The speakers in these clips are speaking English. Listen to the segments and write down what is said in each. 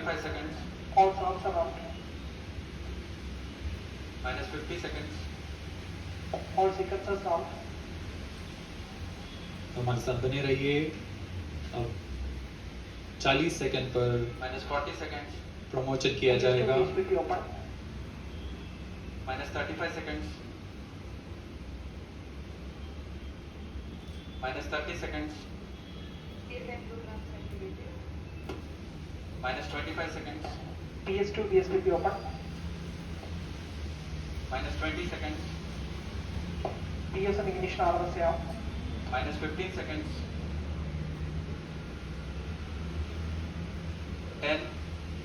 35 seconds. All sounds are out. Minus 50 seconds. All sequences out. तो हमारे साथ बने रहिए। अब 40 सेकंड पर Minus 40 seconds. प्रमोशन किया जाएगा। VSPT open. Minus 35 seconds. Minus 30 seconds. Minus 25 seconds. PS2 VSPT open. Minus 20 seconds. PS and ignition order से out. Minus 15 seconds. 10,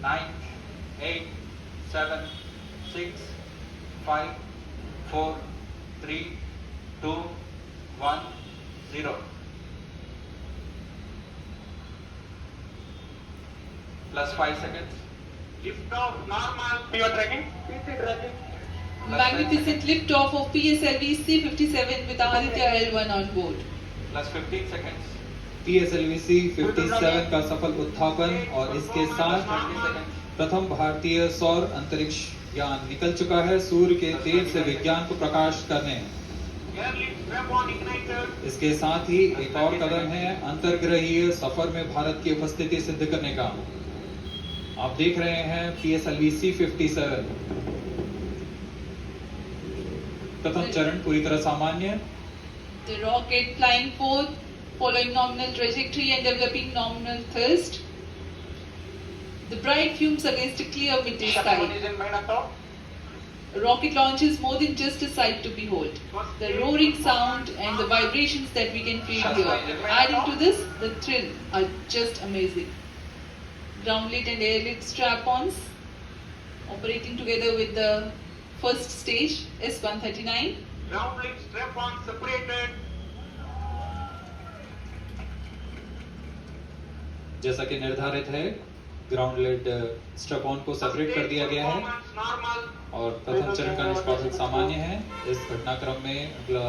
9, 8, 7, 6, 5, 4, 3, 2, 1, 0. Plus 5 seconds. Lift off normal. You are tracking? PC tracking. Magnificent lift-off of PSLV C-57 with Aditya L1 on board. Plus 15 seconds. PSLV C-57 का सफल उत्थापन और इसके साथ 20 seconds. प्रथम भारतीय सौर अंतरिक्ष यान निकल चुका है सूर्य के तेज से विज्ञान को प्रकाश करने। Airlift strap on igniter. इसके साथ ही एक और कदम है अंतर्ग्रहीय सफर में भारत की उपस्थिति सिद्ध करने का। आप देख रहे हैं PSLV C-57 प्रथम चरण पूरी तरह सामान्य। The rocket flying forth, following nominal trajectory and developing nominal thrust. The bright fumes against a clear midday sky. Rocket launch is more than just a sight to behold. The roaring sound and the vibrations that we can feel here, adding to this, the thrill are just amazing. Groundlet and airlit strap-ons operating together with the first stage S-139. Groundlet strap on separated. जैसा कि निर्धारित है ग्राउंडलेट strap on को separate कर दिया गया है Normal. और प्रथम चरण का निष्पादन सामान्य है। इस घटनाक्रम में अगला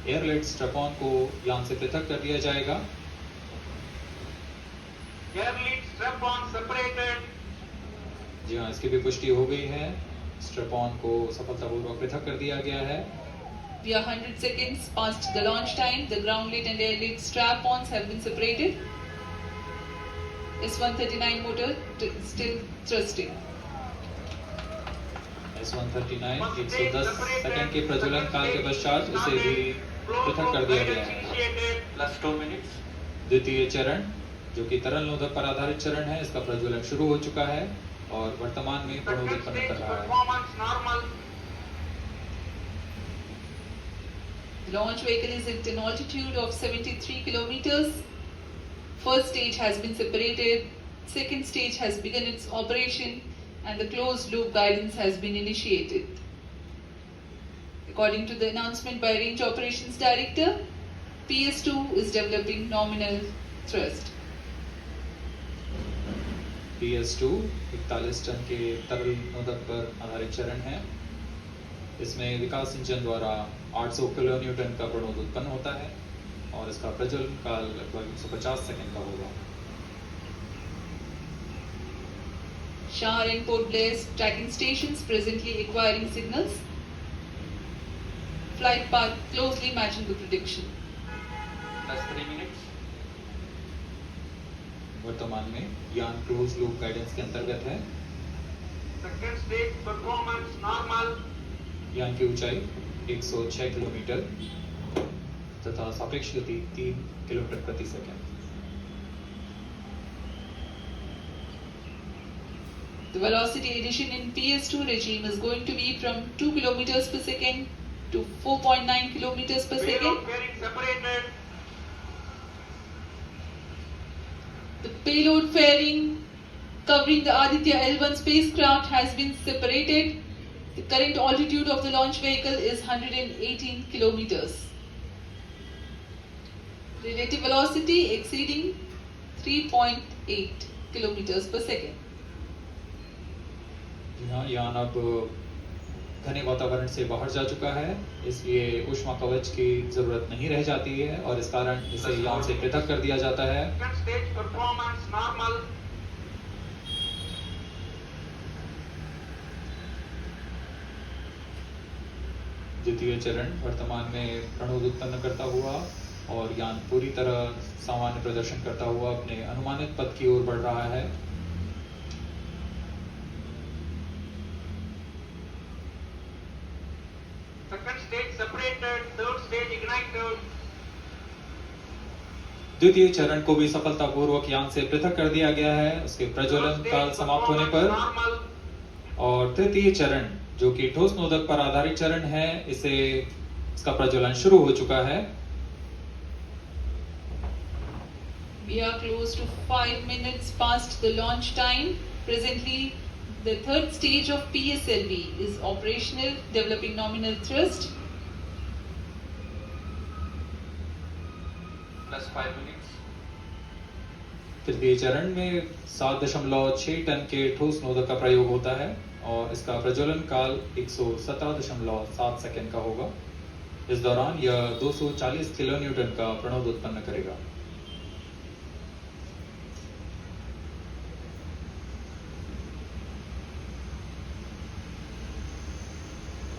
एयरलेट स्ट्रैप ऑन को यान से पृथक कर दिया जाएगा। Airlift strap on separated. जी हाँ, इसकी भी पुष्टि हो गई है। स्ट्रैप ऑन को सफलतापूर्वक पृथक कर दिया गया है। We are 100 seconds past the launch time. The groundlet and airlit strap-ons have been separated. S-139 motor still thrusting. S-139 110 second के प्रज्वलन काल के पश्चात इसे भी पृथक कर दिया गया है। Plus 2 minutes. द्वितीय चरण जो कि तरल नोदक पर आधारित चरण है, इसका प्रज्वलन शुरू हो चुका है और वर्तमान में प्रणोद Second उत्पन्न stage कर रहा है। performance normal. The launch vehicle is at an altitude of 73 kilometers. First stage has been separated. Second stage has begun its operation and the closed loop guidance has been initiated. According to the announcement by Range Operations Director, PS2 is developing nominal thrust. PS2 41 ton के तरल नोदक पर आधारित चरण है। इसमें विकास engine द्वारा 800 kilo Newton का प्रणोद उत्पन्न होता है और इसका प्रज्वलन काल लगभग 150 सेकंड का होगा। Shah and Port Blair's tracking stations presently acquiring signals. Flight path closely matching the prediction. Plus 3 minutes. वर्तमान में यान क्लोज लूप गाइडेंस के अंतर्गत है। Second stage performance normal. यान की ऊंचाई 106 किलोमीटर तथा सापेक्ष गति 3 किलोमीटर प्रति second. The velocity addition in PS2 regime is going to be from 2 kilometers per second to 4.9 kilometers per Payload second. fairing separated. The payload fairing covering the Aditya L1 spacecraft has been separated. The current altitude of the launch vehicle is 118 kilometers. Relative velocity exceeding 3.8 kilometers per second. जी हाँ, यान अब घने वातावरण से बाहर जा चुका है, इसलिए ऊष्मा कवच की जरूरत नहीं रह जाती है और इस कारण इसे यान से पृथक कर दिया जाता है। Second stage performance normal. द्वितीय चरण वर्तमान में प्रणोद उत्पन्न करता हुआ और यान पूरी तरह सामान्य प्रदर्शन करता हुआ अपने अनुमानित पथ की ओर बढ़ रहा है। Second stage separated, third stage ignited. द्वितीय चरण को भी सफलतापूर्वक यान से पृथक कर दिया गया है उसके प्रज्वलन काल समाप्त होने पर। Normal. और तृतीय चरण जो कि ठोस नोदक पर आधारित चरण है, इसका प्रज्वलन शुरू हो चुका है। We are close to 5 minutes past the launch time. Presently, the third stage of PSLV is operational, developing nominal thrust. Plus 5 minutes. तृतीय चरण में 7.6 टन के ठोस नोदक का प्रयोग होता है और इसका प्रज्वलन काल 117.7 सेकंड का होगा। इस दौरान यह 240 किलोन्यूटन का प्रणोद उत्पन्न करेगा।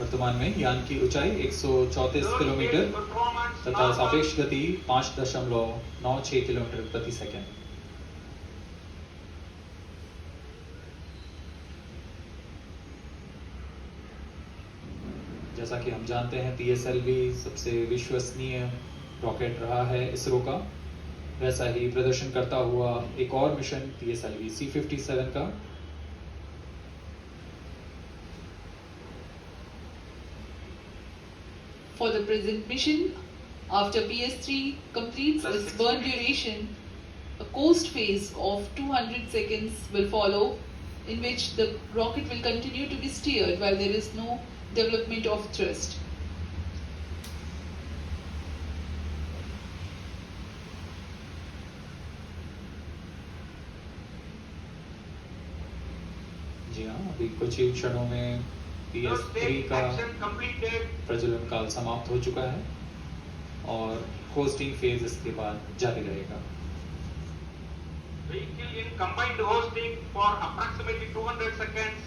वर्तमान में यान की ऊंचाई 134 किलोमीटर तथा सापेक्ष गति 5.96 किलोमीटर प्रति सेकंड। जैसा कि हम जानते हैं PSLV सबसे विश्वसनीय रॉकेट रहा है इसरो का, वैसा ही प्रदर्शन करता हुआ एक और मिशन PSLV C57 का। For the present mission, after PS3 completes Plus its 6 burn minutes. duration, a coast phase of 200 seconds will follow, in which the rocket will continue to be steered while there is no development of thrust. जी हाँ, अभी कुछ ही क्षणों में Third PS3 stage का action completed. प्रज्वलन काल समाप्त हो चुका है और होस्टिंग फेज इसके बाद जारी रहेगा। Vehicle in combined hosting for approximately 200 seconds.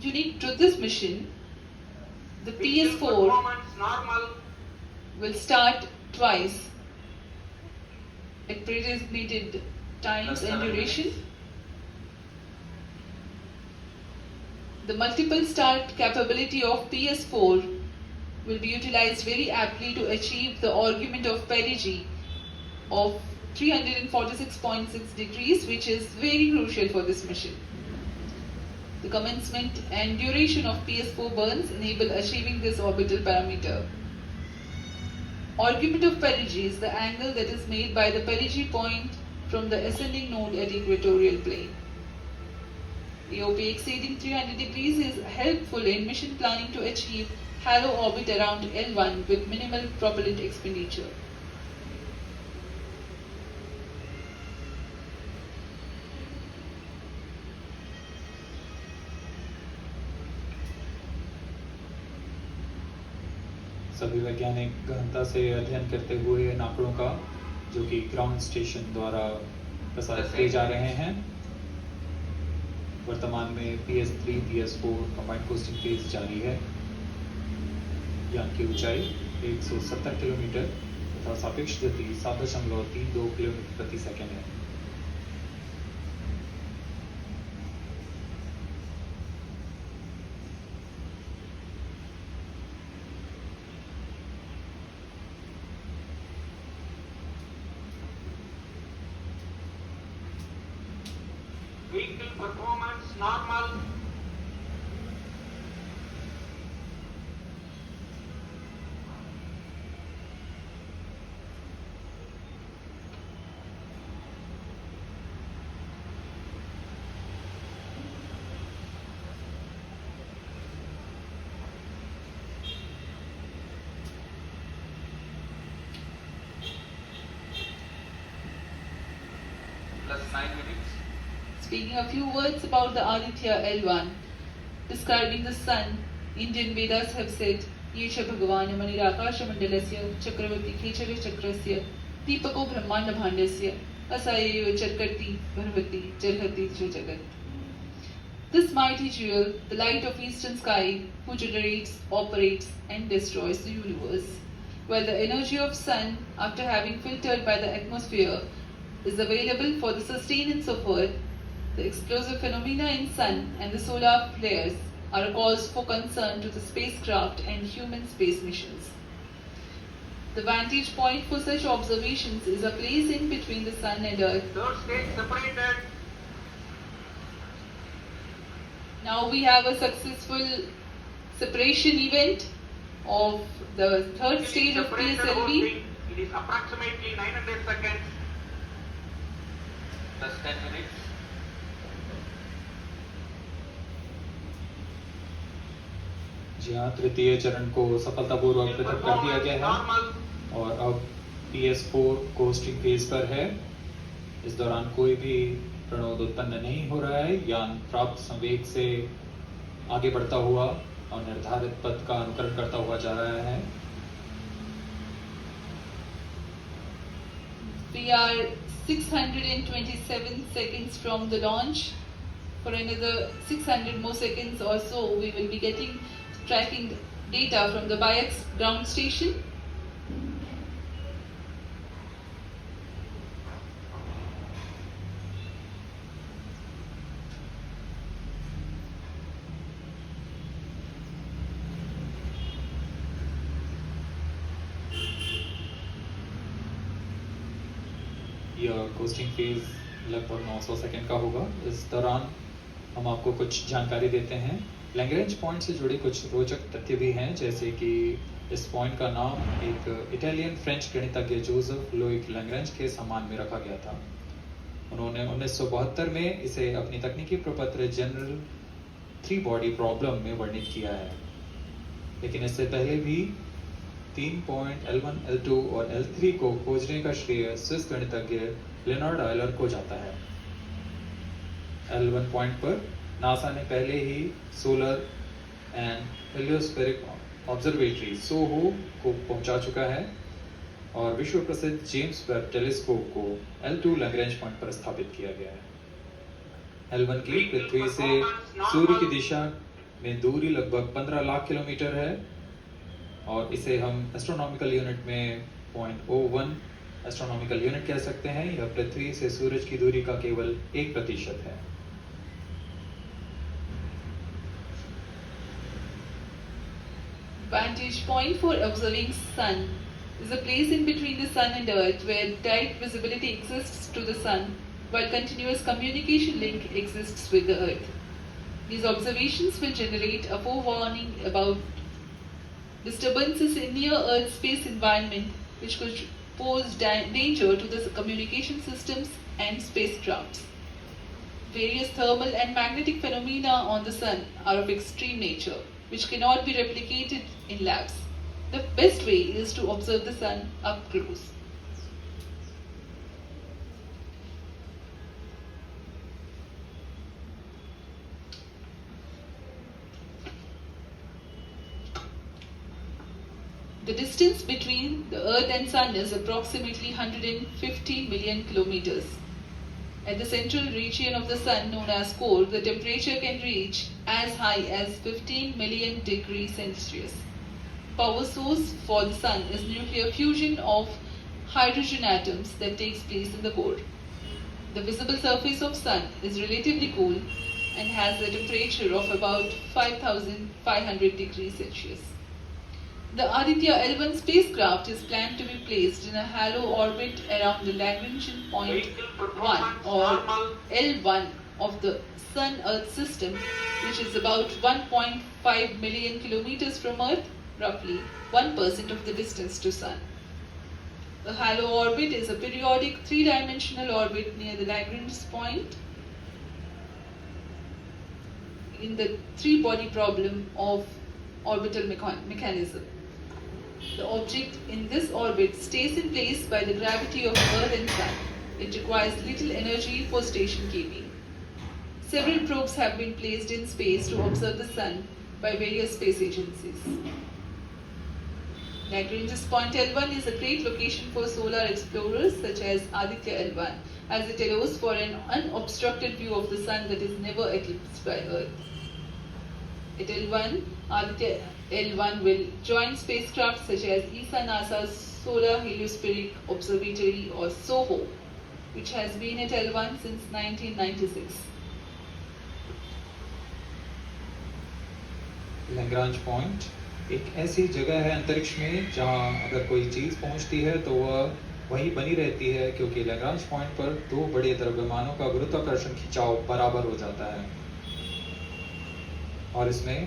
Unique to this mission, the Vehicle PS4 performance normal. will start twice at predesignated times Plus and 7 duration. minutes. The multiple start capability of PS4 will be utilized very aptly to achieve the argument of perigee of 346.6 degrees, which is very crucial for this mission. The commencement and duration of PS4 burns enable achieving this orbital parameter. Argument of perigee is the angle that is made by the perigee point from the ascending node at equatorial plane. AOP exceeding 300 degrees is helpful in mission planning to achieve halo orbit around L1 with minimal propellant expenditure. सभी वैज्ञानिक गहनता से अध्ययन करते हुए इन आंकड़ों का, जो कि ग्राउंड स्टेशन द्वारा प्रसारित किए जा रहे हैं। वर्तमान में PS3, PS4 combined costing phase जारी है। यान की ऊंचाई 170 किलोमीटर तथा सापेक्ष गति 7.32 किलोमीटर प्रति सेकंड है। Vehicle performance normal. Plus 9 minutes. Speaking a few words about the Aditya L1, describing the sun, Indian Vedas have said, ये च भगवान् मणिराकाशमण्डलस्य चक्रवर्ती खेचरचक्रस्य दीपको ब्रह्माण्डभाण्डस्य असायैव चर्कर्ति भर्वति जर्हति च जगत्. This mighty jewel, the light of eastern sky, who generates, operates and destroys the universe, while the energy of sun, after having filtered by the atmosphere, is available for the sustenance of earth, the explosive phenomena in sun and the solar flares are a cause for concern to the spacecraft and human space missions. The vantage point for such observations is a place in between the sun and earth. Third stage separated. Now we have a successful separation event of the third stage of Separated the whole PSLV. thing. It is approximately 900 seconds. Plus 10 minutes. जी हाँ, तृतीय चरण को सफलतापूर्वक पृथक कर दिया गया है Normal. और अब PS4 कोस्टिंग फेज पर है. इस दौरान कोई भी प्रणोद उत्पन्न नहीं हो रहा है. यान प्राप्त संवेग से आगे बढ़ता हुआ और निर्धारित पथ का अनुकरण करता हुआ जा रहा है. We are 627 seconds from the launch. For another 600 more seconds or so, we will be getting tracking data from the BIAX ground station. यह कोस्टिंग फेज लगभग 900 सेकंड का होगा. इस दौरान हम आपको कुछ जानकारी देते हैं. लैग्रेंज पॉइंट से जुड़े कुछ रोचक तथ्य भी हैं, जैसे कि इस पॉइंट का नाम एक इटालियन फ्रेंच गणितज्ञ जोसेफ लुइक लैग्रेंज के सम्मान में रखा गया था. उन्होंने 1972 में इसे अपनी तकनीकी प्रपत्र जनरल 3 बॉडी प्रॉब्लम में वर्णित किया है. लेकिन इससे पहले भी 3 पॉइंट L1, L2 और L3 को खोजने का श्रेय स्विस गणितज्ञ लेनार्ड आयलर को जाता है. L1 पॉइंट पर नासा ने पहले ही सोलर एंड हेलियोस्फेरिक ऑब्जर्वेटरी सोहो को पहुंचा चुका है और विश्व प्रसिद्ध जेम्स वेब टेलीस्कोप को L2 लैग्रेंज पॉइंट पर स्थापित किया गया है. L1 की पृथ्वी से सूर्य की दिशा में दूरी लगभग 15 लाख किलोमीटर है और इसे हम एस्ट्रोनॉमिकल यूनिट में 0.01 एस्ट्रोनॉमिकल यूनिट कह सकते हैं. यह पृथ्वी से सूरज की दूरी का केवल 1% है. Vantage point for observing sun is a place in between the sun and earth where direct visibility exists to the sun while continuous communication link exists with the earth. These observations will generate a forewarning about disturbances in near Earth space environment which could pose danger to the communication systems and spacecrafts. Various thermal and magnetic phenomena on the sun are of extreme nature which cannot be replicated in labs. The best way is to observe the sun up close. The distance between the Earth and Sun is approximately 150 million kilometers. At the central region of the Sun, known as core, the temperature can reach as high as 15 million degrees Celsius. Power source for the Sun is nuclear fusion of hydrogen atoms that takes place in the core. The visible surface of Sun is relatively cool and has a temperature of about 5,500 degrees Celsius. The Aditya L1 spacecraft is planned to be placed in a halo orbit around the Lagrangian point 1 or L1 of the Sun-Earth system, which is about 1.5 million kilometers from Earth, roughly 1% of the distance to Sun. The halo orbit is a periodic 3-dimensional orbit near the Lagrange point in the 3-body problem of orbital mechanism. The object in this orbit stays in place by the gravity of Earth and Sun. It requires little energy for station keeping. Several probes have been placed in space to observe the Sun by various space agencies. Lagrange's point L1 is a great location for solar explorers such as Aditya L1, as it allows for an unobstructed view of the sun that is never eclipsed by Earth. At L1, Aditya L1 will join spacecraft such as ESA NASA's Solar Heliospheric Observatory or SOHO, which has been at L1 since 1996. Lagrange point एक ऐसी जगह है अंतरिक्ष में जहां अगर कोई चीज़ पहुंचती है तो वह वहीं बनी रहती है, क्योंकि लैग्रांज पॉइंट पर दो बड़े द्रव्यमानों का गुरुत्वाकर्षण खिंचाव बराबर हो जाता है और इसमें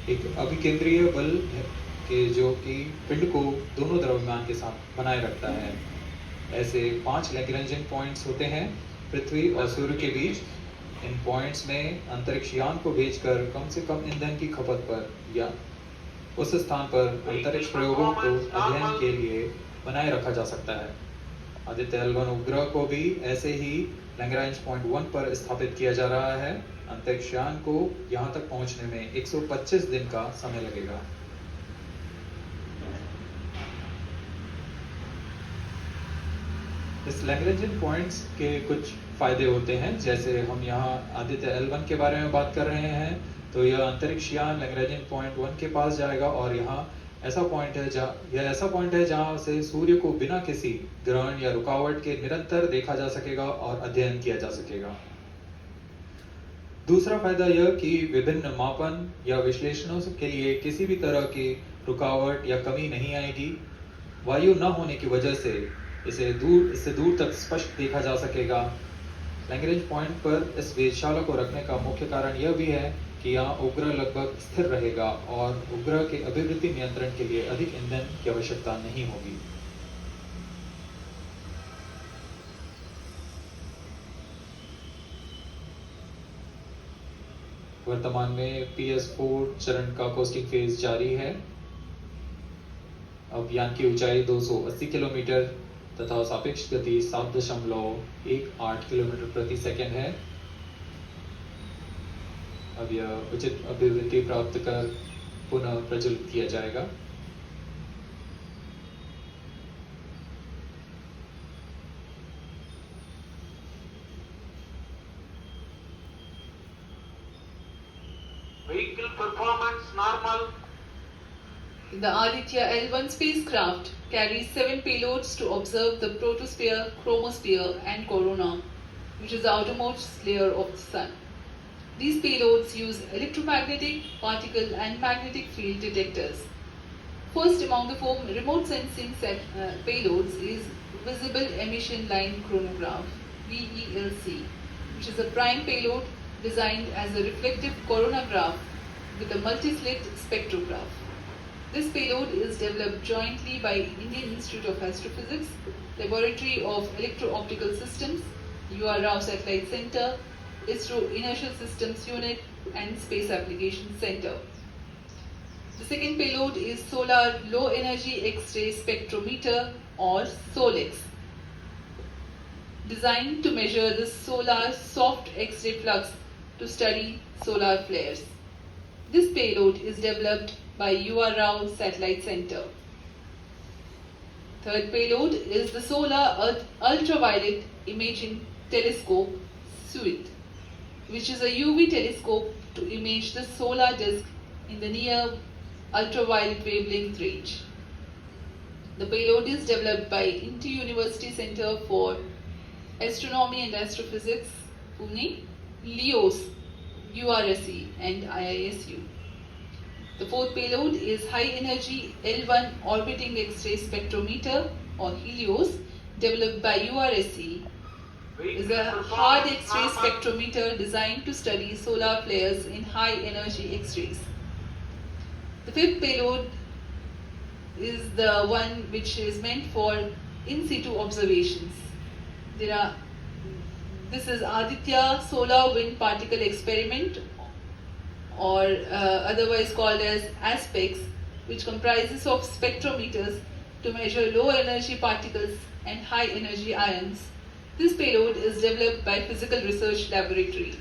एक अभिकेंद्रीय बल है कि जो कि पिंड को दोनों द्रव्यमान के साथ बनाए रखता है। ऐसे 5 लैग्रांजियन पॉइंट्स होते हैं पृथ्वी और सूर्य के बीच। इन पॉइंट्स में अंतरिक्ष यान को भेजकर कम से कम ईंधन की खपत पर या उस स्थान पर अंतरिक्ष प्रयोगों को अध्ययन के लिए बनाए रखा जा सकता है। आदित्य L1 उपग्रह को भी ऐसे ही लैग्रांज पॉइंट 1 पर स्थापित किया जा रहा है। अंतरिक्ष यान को यहां तक पहुंचने में 125 दिन का समय लगेगा। इस लैग्रांजियन पॉइंट्स के कुछ फायदे होते हैं, जैसे हम यहाँ आदित्य L1 के बारे में बात कर रहे हैं तो यह अंतरिक्ष यान लैग्रांजियन पॉइंट 1 के पास जाएगा और यहाँ ऐसा पॉइंट है जहाँ से सूर्य को बिना किसी ग्रहण या रुकावट के निरंतर देखा जा सकेगा और अध्ययन किया जा सकेगा। दूसरा फायदा यह कि विभिन्न मापन या विश्लेषणों के लिए किसी भी तरह की रुकावट या कमी नहीं आएगी। वायु न होने की वजह से इससे दूर तक स्पष्ट देखा जा सकेगा। लैग्रेंज पॉइंट पर इस वेधशाला को रखने का मुख्य कारण यह भी है कि यहाँ उपग्रह लगभग स्थिर रहेगा और उपग्रह के अभिवृद्धि नियंत्रण के लिए अधिक ईंधन की आवश्यकता नहीं होगी। वर्तमान में PS4 चरण का कोस्टिंग फेज जारी है। अब यान की ऊंचाई 280 किलोमीटर तथा सापेक्ष गति 7.18 किलोमीटर प्रति सेकंड है। अब यह उचित अभिवृद्धि प्राप्त कर पुनः प्रज्वलित किया जाएगा। Vehicle performance normal. The Aditya L1 spacecraft carries 7 payloads to observe the protosphere, chromosphere and corona, which is the outermost layer of the sun. These payloads use electromagnetic, particle and magnetic field detectors. First among the 4 remote sensing payloads is Visible Emission Line Chronograph, VELC, which is a prime payload designed as a reflective coronagraph with a multi-slit spectrograph. This payload is developed jointly by Indian Institute of Astrophysics, Laboratory of Electro-Optical Systems, UR Rao Satellite Center, ISRO Inertial Systems Unit and Space Applications Center. The second payload is Solar Low Energy X-ray Spectrometer or SOLEX, designed to measure the solar soft X-ray flux to study solar flares. This payload is developed by UR Rao Satellite Center. Third payload is the Solar Ultraviolet Imaging Telescope SUIT, which is a UV telescope to image the solar disk in the near ultraviolet wavelength range. The payload is developed by Inter-University Center for Astronomy and Astrophysics, Pune, LEOS, URSE and IISU. The fourth payload is High Energy L1 Orbiting X-ray Spectrometer or HELIOS, developed by URSE. Is a hard X-ray spectrometer designed to study solar flares in high energy X-rays. The fifth payload is the one which is meant for in situ observations. This is Aditya Solar Wind Particle Experiment, or otherwise called as ASPEX, which comprises of spectrometers to measure low energy particles and high energy ions. This payload is developed by Physical Research Laboratory.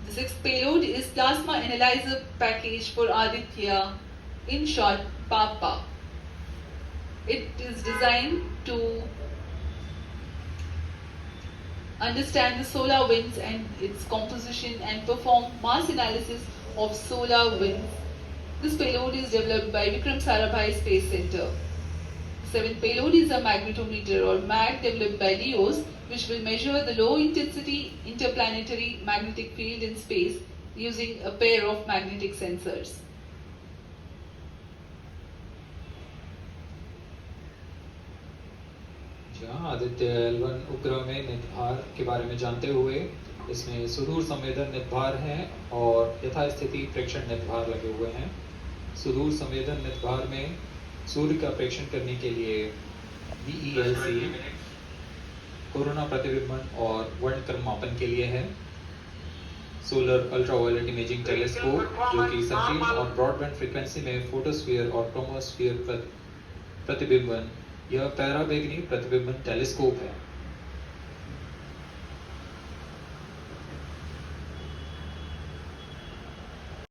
The The sixth payload is Plasma Analyzer Package for Aditya, in short, PAPA. It is designed to understand the solar winds and its composition and perform mass analysis of solar winds. This payload is developed by Vikram Sarabhai Space Center. The seventh payload is a magnetometer or MAG developed by LEOS, which will measure the low intensity interplanetary magnetic field in space using a pair of magnetic sensors. Aditya L1 उपग्रह में निद्भार के बारे में जानते हुए इसमें सुदूर संवेदन निद्भार है और यथास्थिति प्रेक्षण निद्भार लगे हुए हैं। सुदूर संवेदन निद्भार में सूर्य का प्रेक्षण करने के लिए VELC कोरोना प्रतिबिंबन और वर्णक्रम मापन के लिए है। सोलर अल्ट्रावायलेट इमेजिंग टेलीस्कोप जो कि संकीर्ण और ब्रॉडबैंड फ्रीक्वेंसी में फोटोस्फीयर और क्रोमोस्फीयर प्रतिबिंबन यह पैराबैंगनी प्रतिबिंबन टेलीस्कोप है।